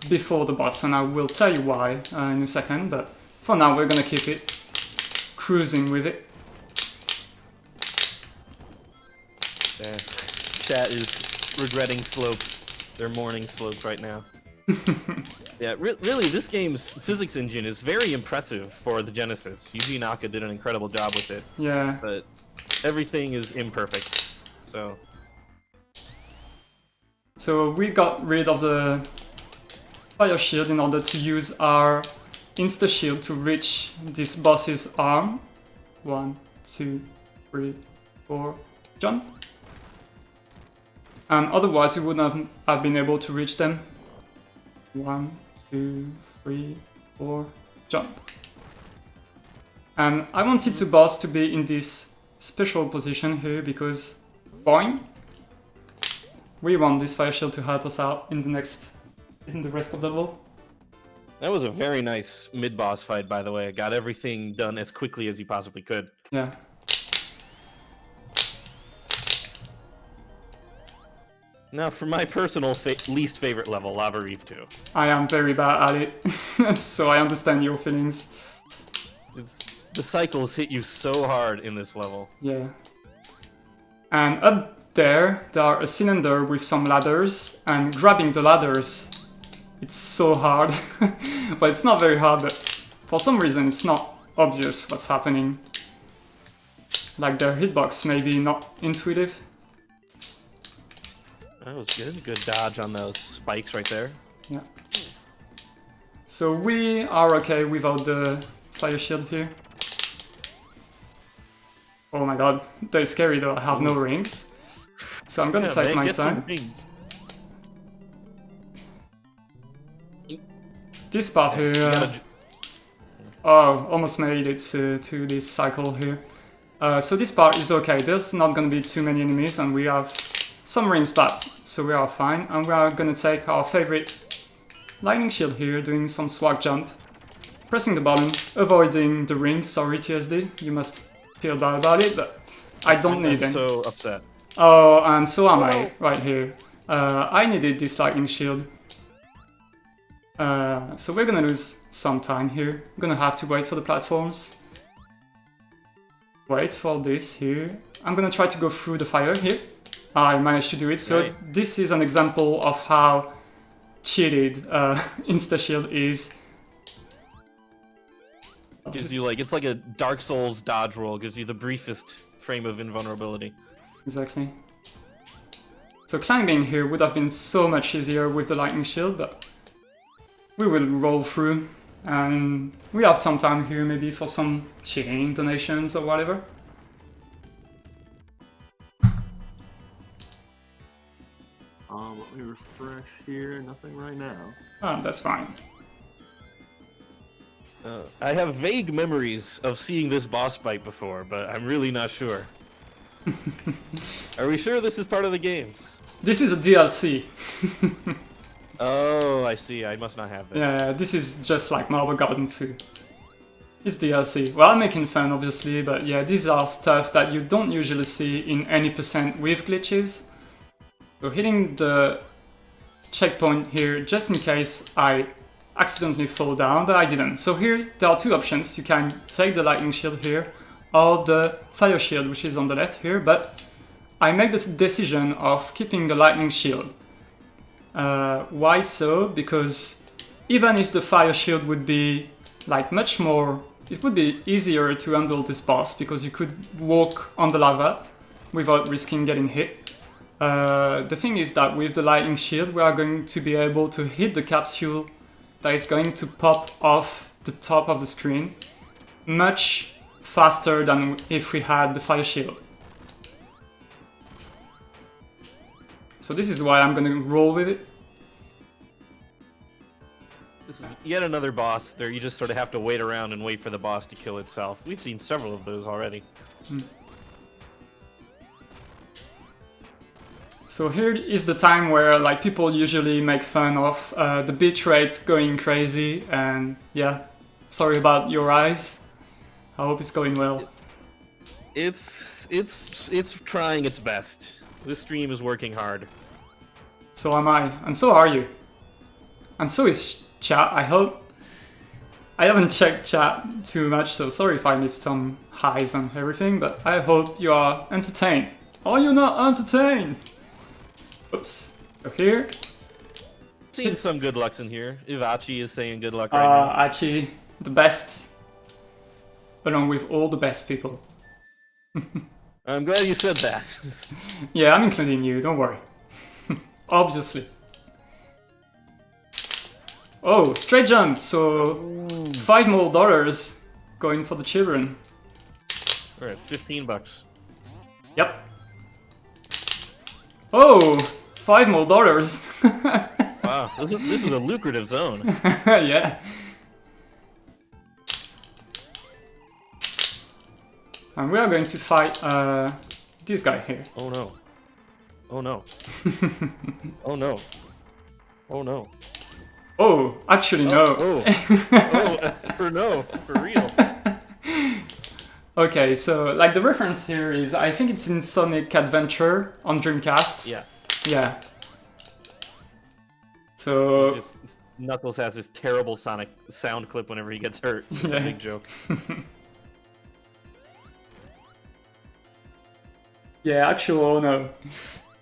before the boss, and I will tell you why in a second, but for now we're gonna keep it cruising with it. Yeah. Chat is regretting slopes, their morning slopes right now. Yeah, really, this game's physics engine is very impressive for the Genesis. Yuji Naka did an incredible job with it. Yeah. But everything is imperfect, so... So we got rid of the fire shield in order to use our insta-shield to reach this boss's arm. 1, 2, 3, 4, jump. And otherwise we wouldn't have been able to reach them. 1, 2, 3, 4, jump. And I wanted the boss to be in this special position here because, boing, we want this fire shield to help us out in the rest of the level. That was a very nice mid-boss fight, by the way. Got everything done as quickly as you possibly could. Yeah. Now, for my personal least favorite level, Lava Reef 2. I am very bad at it, so I understand your feelings. The cycles hit you so hard in this level. Yeah. And up there are a cylinder with some ladders, and grabbing the ladders, it's so hard. But it's not very hard, but for some reason it's not obvious what's happening. Like their hitbox may be not intuitive. That was good. Good dodge on those spikes right there. Yeah. So we are okay without the fire shield here. Oh my god, they're scary though, I have no rings. So I'm gonna take my time. This part here... oh, almost made it to this cycle here. So this part is okay, there's not gonna be too many enemies and we have some rings back, so we are fine. And we are gonna take our favorite lightning shield here, doing some swag jump. Pressing the button, avoiding the rings, sorry TSD, you must feel bad about it, but I don't need them. I'm so upset. Oh, and so am I, right here. I needed this lightning shield. So we're gonna lose some time here. I'm gonna have to wait for the platforms. Wait for this here. I'm gonna try to go through the fire here. I managed to do it, so right. This is an example of how cheated insta-shield is. Gives you like, it's like a Dark Souls dodge roll, gives you the briefest frame of invulnerability. Exactly. So climbing here would have been so much easier with the lightning shield, but we will roll through, and we have some time here maybe for some cheating donations or whatever. Let me refresh here. Nothing right now. Oh, that's fine. I have vague memories of seeing this boss fight before, but I'm really not sure. Are we sure this is part of the game? This is a DLC. Oh, I see. I must not have this. Yeah, this is just like Marble Garden 2. It's DLC. Well, I'm making fun, obviously, but yeah, these are stuff that you don't usually see in any percent with glitches. So hitting the checkpoint here, just in case I accidentally fall down, but I didn't. So here, there are two options. You can take the lightning shield here, or the fire shield, which is on the left here, but I make this decision of keeping the lightning shield. Why so? Because even if the fire shield would be like much more, it would be easier to handle this boss because you could walk on the lava without risking getting hit. The thing is that with the lightning shield we are going to be able to hit the capsule that is going to pop off the top of the screen much faster than if we had the fire shield. So this is why I'm gonna roll with it. This is yet another boss there. You just sort of have to wait around and wait for the boss to kill itself. We've seen several of those already. So here is the time where like people usually make fun of the bitrate going crazy, and yeah, sorry about your eyes. I hope it's going well. It's trying its best. This stream is working hard. So am I, and so are you. And so is chat, I hope. I haven't checked chat too much, so sorry if I missed some highs and everything, but I hope you are entertained. Are you not entertained? Oops. So here. Seeing some good lucks in here. Ivachi is saying good luck right now. Achi, the best. Along with all the best people. I'm glad you said that. Yeah, I'm including you, don't worry. Obviously. Oh, straight jump, so $5 more going for the children. We're at $15. Yep. Oh, $5 more. Wow, this is a lucrative zone. Yeah. And we are going to fight this guy here. Oh no. Oh no. Oh no. Oh no. Oh, actually no. Oh, for real. Okay, so like the reference here is, I think it's in Sonic Adventure on Dreamcast. Yeah. Yeah. So Knuckles has this terrible Sonic sound clip whenever he gets hurt. It's a big joke. yeah, actual no.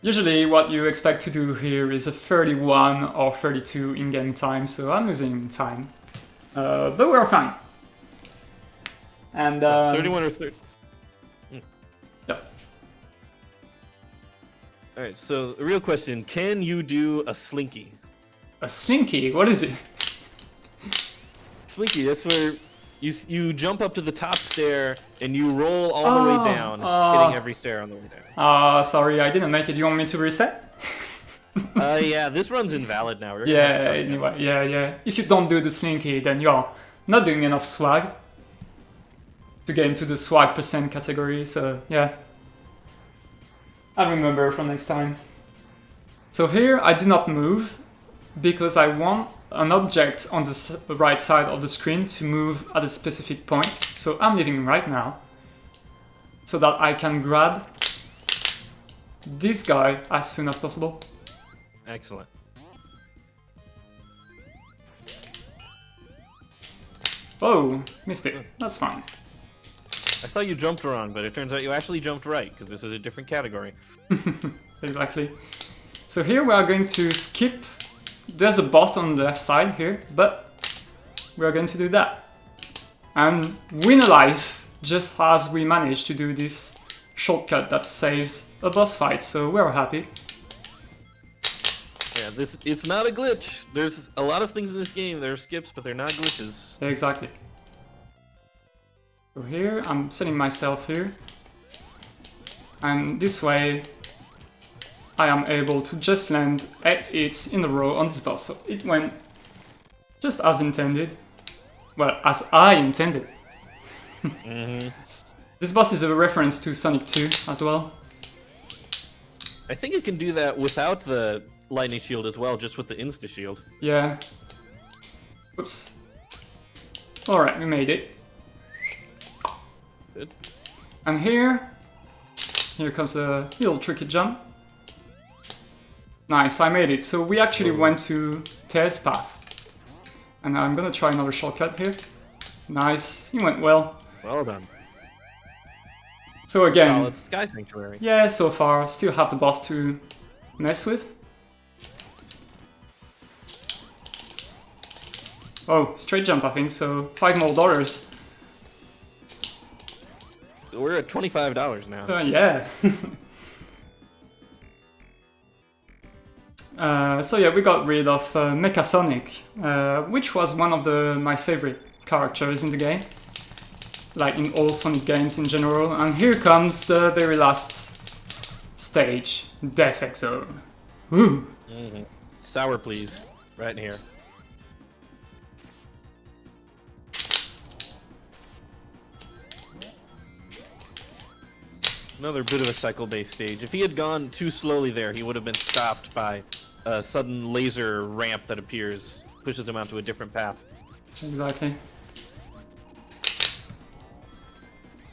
Usually what you expect to do here is a 31 or 32 in-game time, so I'm losing time. But we're fine. And 31 or 30. Yep. Alright, so the real question, can you do a slinky? A slinky? What is it? Slinky, that's where you jump up to the top stair and you roll all the way down, hitting every stair on the way down. Sorry, I didn't make it. You want me to reset? Yeah, this run's invalid now. Yeah, anyway, yeah. If you don't do the slinky, then you're not doing enough swag to get into the swag % category, so yeah. I'll remember for next time. So here I do not move because I want an object on the right side of the screen to move at a specific point. So I'm leaving right now so that I can grab this guy as soon as possible. Excellent. Oh, missed it. That's fine. I thought you jumped wrong, but it turns out you actually jumped right, because this is a different category. Exactly. So here we are going to skip. There's a boss on the left side here, but we are going to do that. And win a life, just as we managed to do this shortcut that saves a boss fight, so we're happy. Yeah, it's not a glitch. There's a lot of things in this game, there are skips, but they're not glitches. Exactly. So here, I'm setting myself here. And this way, I am able to just land 8 hits in a row on this boss. So it went just as intended. Well, as I intended. This boss is a reference to Sonic 2 as well. I think it can do that without the lightning shield as well, just with the insta shield. Yeah. Oops. Alright, we made it. Good. And here comes a little tricky jump. Nice, I made it. So we actually went to Tails' path. And I'm gonna try another shortcut here. Nice, it went well. Well done. So again, Solid Sky Sanctuary. yeah, so far, still have the boss to mess with. Oh, straight jump, I think, so $5 more. We're at $25 now. Yeah. So yeah, we got rid of Mecha-Sonic, which was one of my favorite characters in the game. Like in all Sonic games in general. And here comes the very last stage, Death Egg Zone. Woo! Mm-hmm. Sour, please. Right in here. Another bit of a cycle-based stage. If he had gone too slowly there, he would have been stopped by a sudden laser ramp that appears, pushes him onto a different path. Exactly.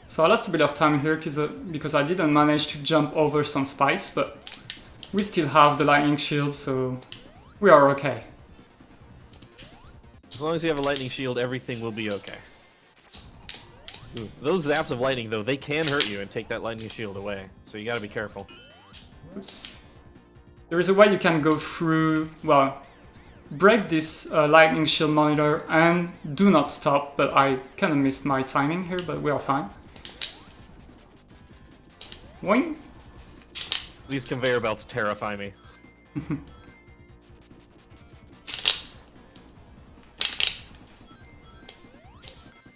So I lost a bit of time here because I didn't manage to jump over some spikes, but we still have the lightning shield, so we are okay. As long as you have a lightning shield, everything will be okay. Ooh, those zaps of lightning, though, they can hurt you and take that lightning shield away, so you gotta be careful. Oops. There is a way you can go through, well, break this lightning shield monitor and do not stop, but I kind of missed my timing here, but we are fine. Boing. These conveyor belts terrify me.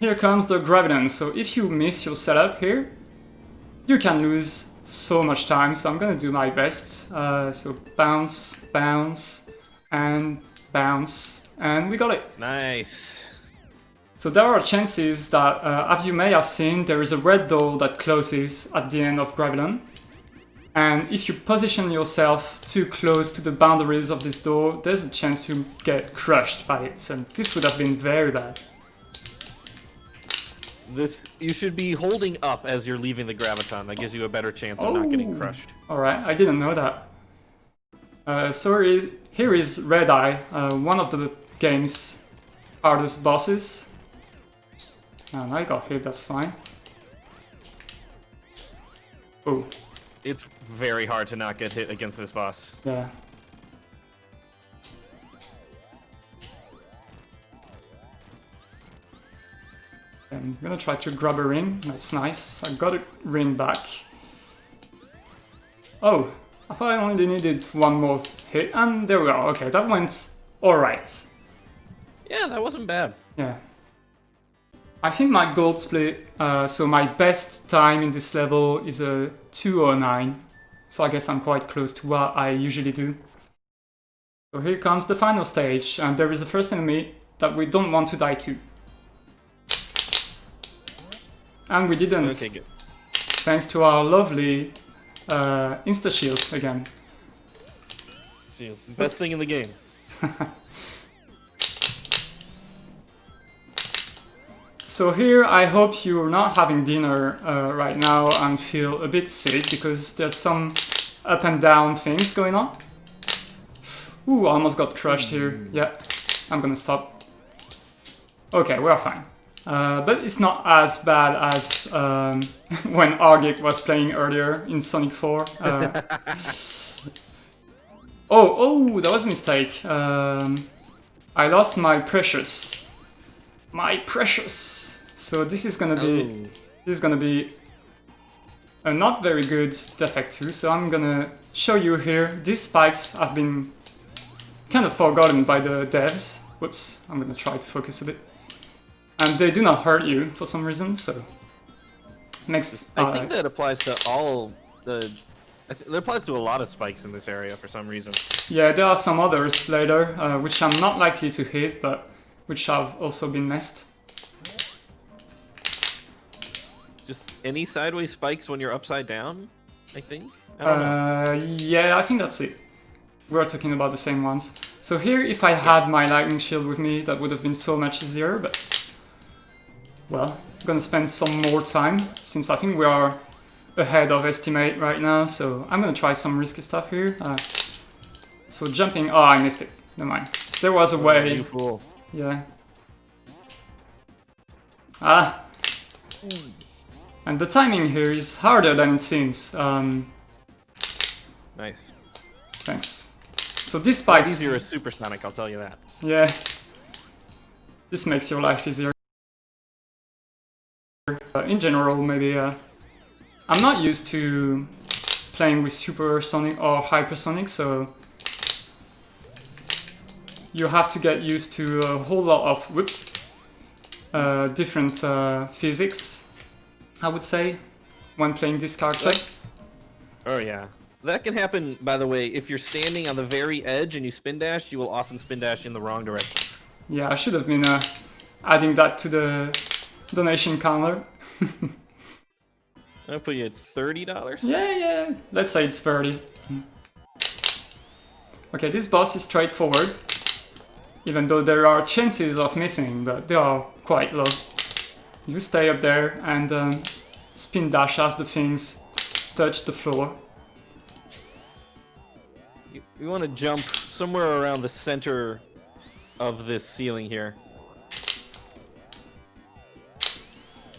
Here comes the Graviton, so if you miss your setup here, you can lose so much time, so I'm gonna do my best. So bounce, bounce, and bounce, and we got it. Nice. So there are chances that, as you may have seen, there is a red door that closes at the end of Graviton. And if you position yourself too close to the boundaries of this door, there's a chance you get crushed by it, and this would have been very bad. You should be holding up as you're leaving the graviton. That gives you a better chance of not getting crushed. Alright, I didn't know that. So here is Red Eye, one of the game's hardest bosses. And I got hit, that's fine. Oh. It's very hard to not get hit against this boss. Yeah. I'm gonna try to grab a ring. That's nice. I got a ring back. Oh, I thought I only needed one more hit, and there we are. Okay, that went alright. Yeah, that wasn't bad. Yeah. I think my gold split, so my best time in this level is a 2:09. So I guess I'm quite close to what I usually do. So here comes the final stage, and there is the first enemy that we don't want to die to. And we didn't, Okay, good. thanks to our lovely insta-shield again. See, best thing in the game. So here I hope you're not having dinner right now and feel a bit sick, because there's some up and down things going on. Ooh, I almost got crushed here. Yeah, I'm gonna stop. Okay, we're fine. But it's not as bad as when Argic was playing earlier in Sonic 4. Oh, that was a mistake. I lost my precious. My precious. So this is gonna be a not very good Defect 2. So I'm gonna show you here. These spikes have been kind of forgotten by the devs. Whoops, I'm gonna try to focus a bit. And they do not hurt you for some reason, so next. I think that applies to all the. That applies to a lot of spikes in this area for some reason. Yeah, there are some others later, which I'm not likely to hit, but which have also been messed. Just any sideways spikes when you're upside down, I think? I don't know. Yeah, I think that's it. We're talking about the same ones. So here, if I had my lightning shield with me, that would have been so much easier, but... Well, I'm gonna spend some more time, since I think we are ahead of estimate right now, so I'm gonna try some risky stuff here. So jumping... Oh, I missed it. Never mind. There was a way... You fool. Yeah. Ah! And the timing here is harder than it seems. Nice. Thanks. So this spikes... easier as Supersonic, I'll tell you that. Yeah. This makes your life easier. In general, maybe... I'm not used to playing with supersonic or hypersonic, so... You have to get used to a whole lot of, whoops, different physics, I would say, when playing this character. Oh yeah. That can happen, by the way, if you're standing on the very edge and you spin dash, you will often spin dash in the wrong direction. Yeah, I should have been adding that to the donation counter. I'll put you at $30. Yeah, let's say it's 30. Okay, this boss is straightforward, even though there are chances of missing, but they are quite low. You stay up there and spin dash as the things touch the floor. You want to jump somewhere around the center of this ceiling here.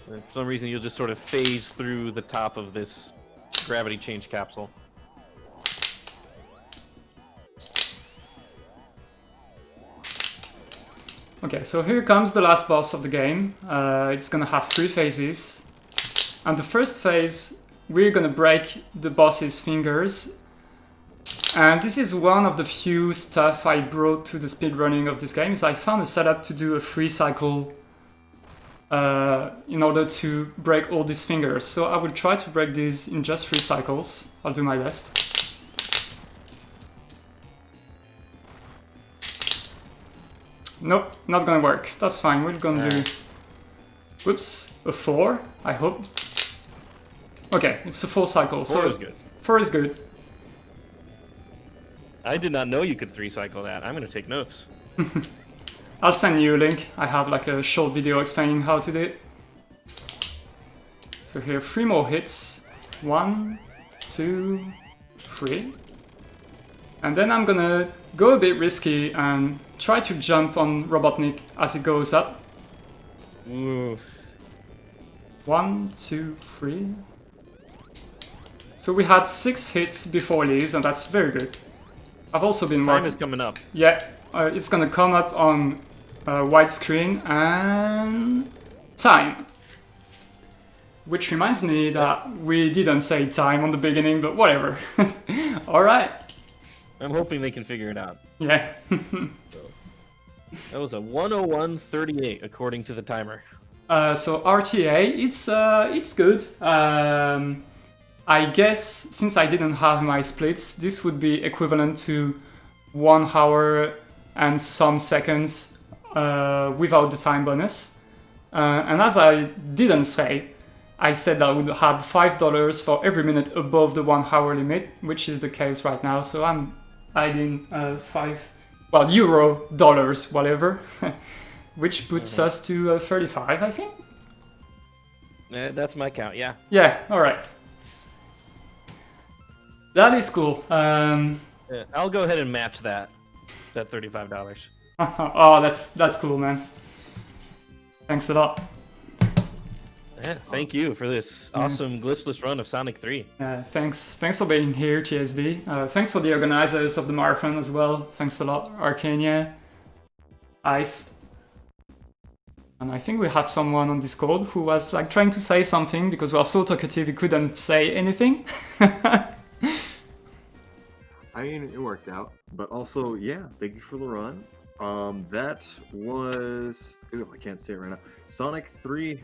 And for some reason, you'll just sort of phase through the top of this gravity change capsule. Okay, so here comes the last boss of the game. It's gonna have 3 phases. And the first phase, we're gonna break the boss's fingers. And this is one of the few stuff I brought to the speedrunning of this game, is I found a setup to do a free cycle in order to break all these fingers. So I will try to break these in just 3 cycles. I'll do my best. Nope, not gonna work. That's fine, we're gonna do... Whoops, a 4, I hope. Okay, it's a 4 cycle, so... 4 is good. 4 is good. I did not know you could 3-cycle that. I'm gonna take notes. I'll send you a link. I have like a short video explaining how to do it. So here, 3 more hits. 1, 2, 3. And then I'm gonna go a bit risky and try to jump on Robotnik as it goes up. Ooh. 1, 2, 3. So we had 6 hits before leaves, and that's very good. I've also been Time is coming up. Yeah, it's gonna come up on widescreen and time. Which reminds me that we didn't say time on the beginning, but whatever. Alright. I'm hoping they can figure it out. Yeah. That was a 1:01:38 according to the timer. So RTA, it's good. I guess since I didn't have my splits, this would be equivalent to 1 hour and some seconds without the time bonus. And as I didn't say, I said I would have $5 for every minute above the 1 hour limit, which is the case right now. So I'm adding euro, dollars, whatever, which puts us to 35, I think. That's my count, yeah. Yeah, all right. That is cool. I'll go ahead and match that $35. Oh, that's cool, man. Thanks a lot. Yeah, thank you for this awesome glitchless run of Sonic 3. Thanks for being here, TSD. Thanks for the organizers of the marathon as well. Thanks a lot, Arcania, Ice. And I think we have someone on Discord who was like trying to say something because we are so talkative he couldn't say anything. I mean, it worked out. But also, yeah, thank you for the run. That was... Ooh, I can't say it right now. Sonic 3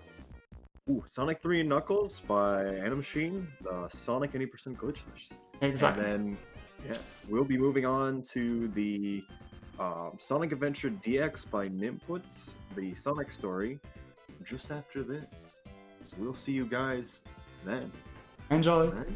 and Knuckles by Animach1ne, the Sonic 80% glitchless. Exactly. And then, yeah, we'll be moving on to the Sonic Adventure DX by Nimput, the Sonic story, just after this. So we'll see you guys then. Enjoy. All right?